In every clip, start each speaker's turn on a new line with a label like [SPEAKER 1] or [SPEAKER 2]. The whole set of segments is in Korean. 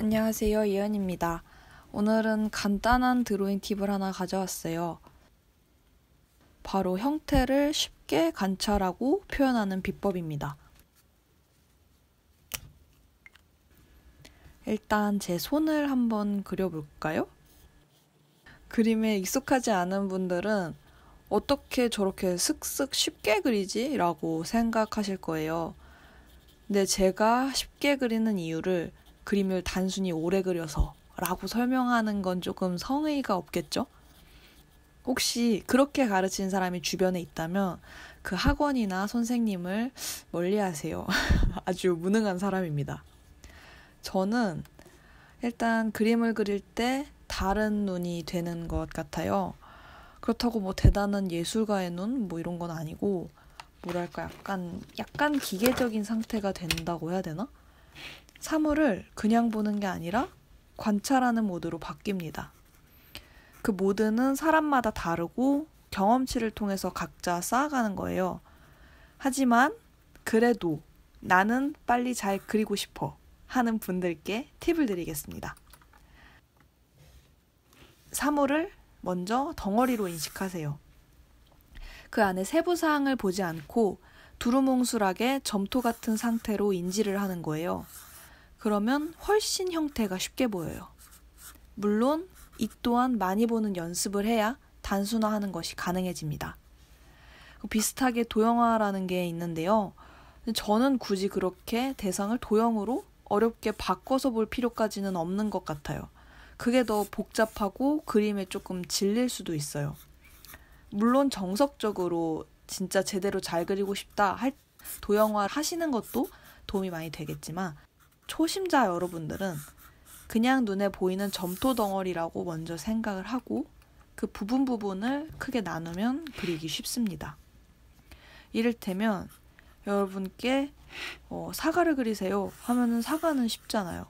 [SPEAKER 1] 안녕하세요, 예은입니다. 오늘은 간단한 드로잉 팁을 하나 가져왔어요. 바로 형태를 쉽게 관찰하고 표현하는 비법입니다. 일단 제 손을 한번 그려볼까요? 그림에 익숙하지 않은 분들은 어떻게 저렇게 슥슥 쉽게 그리지? 라고 생각하실 거예요. 근데 제가 쉽게 그리는 이유를 그림을 단순히 오래 그려서 라고 설명하는 건 조금 성의가 없겠죠? 혹시 그렇게 가르치는 사람이 주변에 있다면 그 학원이나 선생님을 멀리하세요. 아주 무능한 사람입니다. 저는 일단 그림을 그릴 때 다른 눈이 되는 것 같아요. 그렇다고 뭐 대단한 예술가의 눈 뭐 이런 건 아니고 뭐랄까 약간 기계적인 상태가 된다고 해야 되나? 사물을 그냥 보는 게 아니라 관찰하는 모드로 바뀝니다. 그 모드는 사람마다 다르고 경험치를 통해서 각자 쌓아가는 거예요. 하지만 그래도 나는 빨리 잘 그리고 싶어 하는 분들께 팁을 드리겠습니다. 사물을 먼저 덩어리로 인식하세요. 그 안에 세부사항을 보지 않고 두루뭉술하게 점토 같은 상태로 인지를 하는 거예요. 그러면 훨씬 형태가 쉽게 보여요. 물론 이 또한 많이 보는 연습을 해야 단순화하는 것이 가능해집니다. 비슷하게 도형화라는 게 있는데요. 저는 굳이 그렇게 대상을 도형으로 어렵게 바꿔서 볼 필요까지는 없는 것 같아요. 그게 더 복잡하고 그림에 조금 질릴 수도 있어요. 물론 정석적으로 진짜 제대로 잘 그리고 싶다 할 도형화 하시는 것도 도움이 많이 되겠지만 초심자 여러분들은 그냥 눈에 보이는 점토 덩어리라고 먼저 생각을 하고 그 부분을 크게 나누면 그리기 쉽습니다. 이를테면 여러분께 사과를 그리세요 하면은 사과는 쉽잖아요.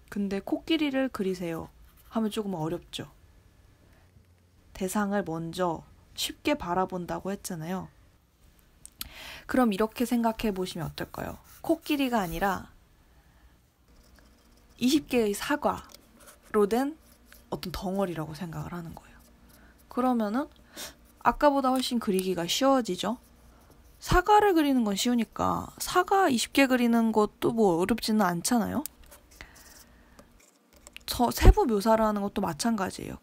[SPEAKER 1] 근데 코끼리를 그리세요 하면 조금 어렵죠. 대상을 먼저 쉽게 바라본다고 했잖아요. 그럼 이렇게 생각해 보시면 어떨까요? 코끼리가 아니라 20개의 사과로 된 어떤 덩어리라고 생각을 하는 거예요. 그러면은 아까보다 훨씬 그리기가 쉬워지죠? 사과를 그리는 건 쉬우니까 사과 20개 그리는 것도 뭐 어렵지는 않잖아요? 세부 묘사를 하는 것도 마찬가지예요.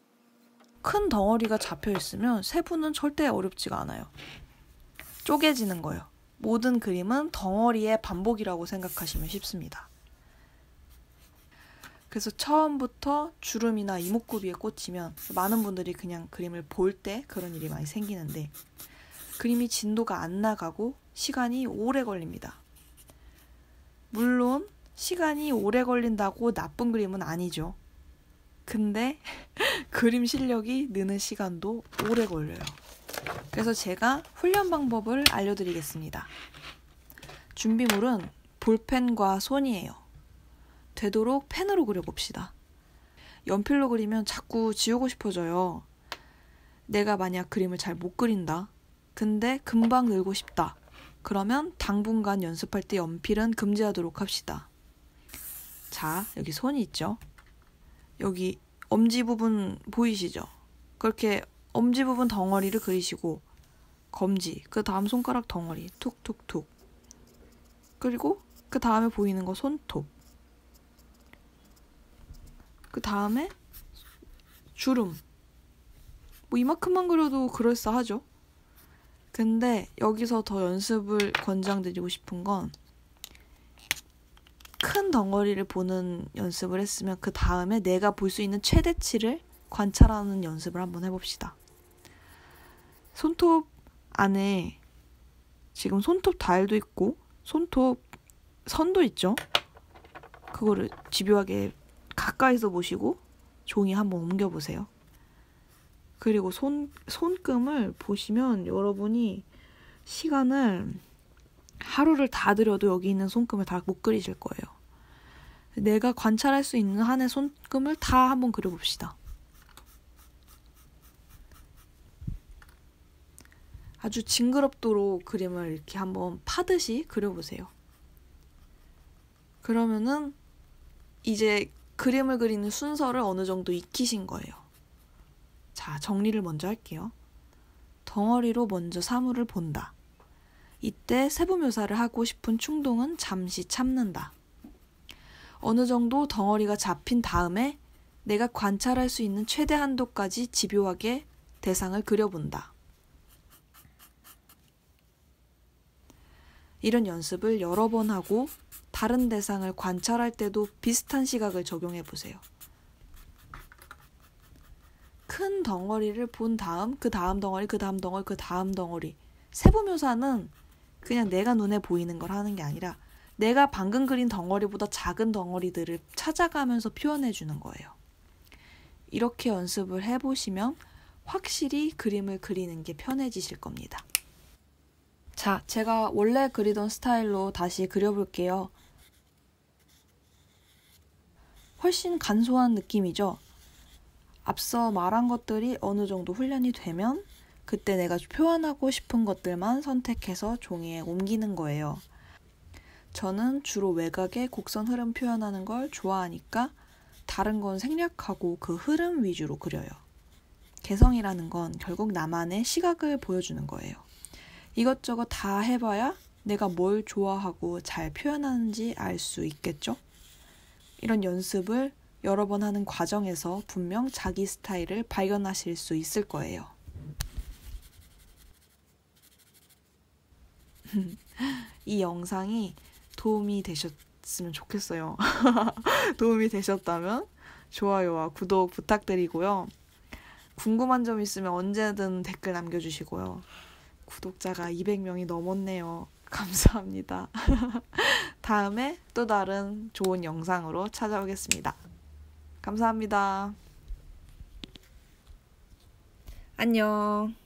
[SPEAKER 1] 큰 덩어리가 잡혀 있으면 세부는 절대 어렵지가 않아요. 쪼개지는 거예요. 모든 그림은 덩어리의 반복이라고 생각하시면 쉽습니다. 그래서 처음부터 주름이나 이목구비에 꽂히면 많은 분들이 그냥 그림을 볼 때 그런 일이 많이 생기는데 그림이 진도가 안 나가고 시간이 오래 걸립니다. 물론 시간이 오래 걸린다고 나쁜 그림은 아니죠. 근데 그림 실력이 느는 시간도 오래 걸려요. 그래서 제가 훈련 방법을 알려드리겠습니다. 준비물은 볼펜과 손이에요. 되도록 펜으로 그려봅시다. 연필로 그리면 자꾸 지우고 싶어져요. 내가 만약 그림을 잘 못 그린다. 근데 금방 늘고 싶다. 그러면 당분간 연습할 때 연필은 금지하도록 합시다. 자, 여기 손이 있죠? 여기 엄지 부분 보이시죠? 그렇게 엄지 부분 덩어리를 그리시고 검지, 그 다음 손가락 덩어리 툭툭툭 그리고 그 다음에 보이는 거 손톱 그 다음에 주름 뭐 이만큼만 그려도 그럴싸하죠? 근데 여기서 더 연습을 권장드리고 싶은 건 큰 덩어리를 보는 연습을 했으면 그 다음에 내가 볼 수 있는 최대치를 관찰하는 연습을 한번 해봅시다. 손톱 안에 지금 손톱 다일도 있고 손톱 선도 있죠? 그거를 집요하게 가까이서 보시고 종이 한번 옮겨보세요. 그리고 손금을 보시면 여러분이 시간을 하루를 다 들여도 여기 있는 손금을 다 못 그리실 거예요. 내가 관찰할 수 있는 한의 손금을 다 한번 그려봅시다. 아주 징그럽도록 그림을 이렇게 한번 파듯이 그려보세요. 그러면은 이제 그림을 그리는 순서를 어느 정도 익히신 거예요. 자, 정리를 먼저 할게요. 덩어리로 먼저 사물을 본다. 이때 세부 묘사를 하고 싶은 충동은 잠시 참는다. 어느 정도 덩어리가 잡힌 다음에 내가 관찰할 수 있는 최대 한도까지 집요하게 대상을 그려본다. 이런 연습을 여러 번 하고 다른 대상을 관찰할 때도 비슷한 시각을 적용해 보세요. 큰 덩어리를 본 다음, 그 다음 덩어리, 그 다음 덩어리, 그 다음 덩어리. 세부 묘사는 그냥 내가 눈에 보이는 걸 하는 게 아니라 내가 방금 그린 덩어리보다 작은 덩어리들을 찾아가면서 표현해 주는 거예요. 이렇게 연습을 해보시면 확실히 그림을 그리는 게 편해지실 겁니다. 자, 제가 원래 그리던 스타일로 다시 그려볼게요. 훨씬 간소한 느낌이죠? 앞서 말한 것들이 어느 정도 훈련이 되면 그때 내가 표현하고 싶은 것들만 선택해서 종이에 옮기는 거예요. 저는 주로 외곽의 곡선 흐름 표현하는 걸 좋아하니까 다른 건 생략하고 그 흐름 위주로 그려요. 개성이라는 건 결국 나만의 시각을 보여주는 거예요. 이것저것 다 해봐야 내가 뭘 좋아하고 잘 표현하는지 알 수 있겠죠? 이런 연습을 여러 번 하는 과정에서 분명 자기 스타일을 발견하실 수 있을 거예요. 이 영상이 도움이 되셨으면 좋겠어요. 도움이 되셨다면 좋아요와 구독 부탁드리고요. 궁금한 점 있으면 언제든 댓글 남겨주시고요. 구독자가 200명이 넘었네요. 감사합니다. 다음에 또 다른 좋은 영상으로 찾아오겠습니다. 감사합니다. 안녕.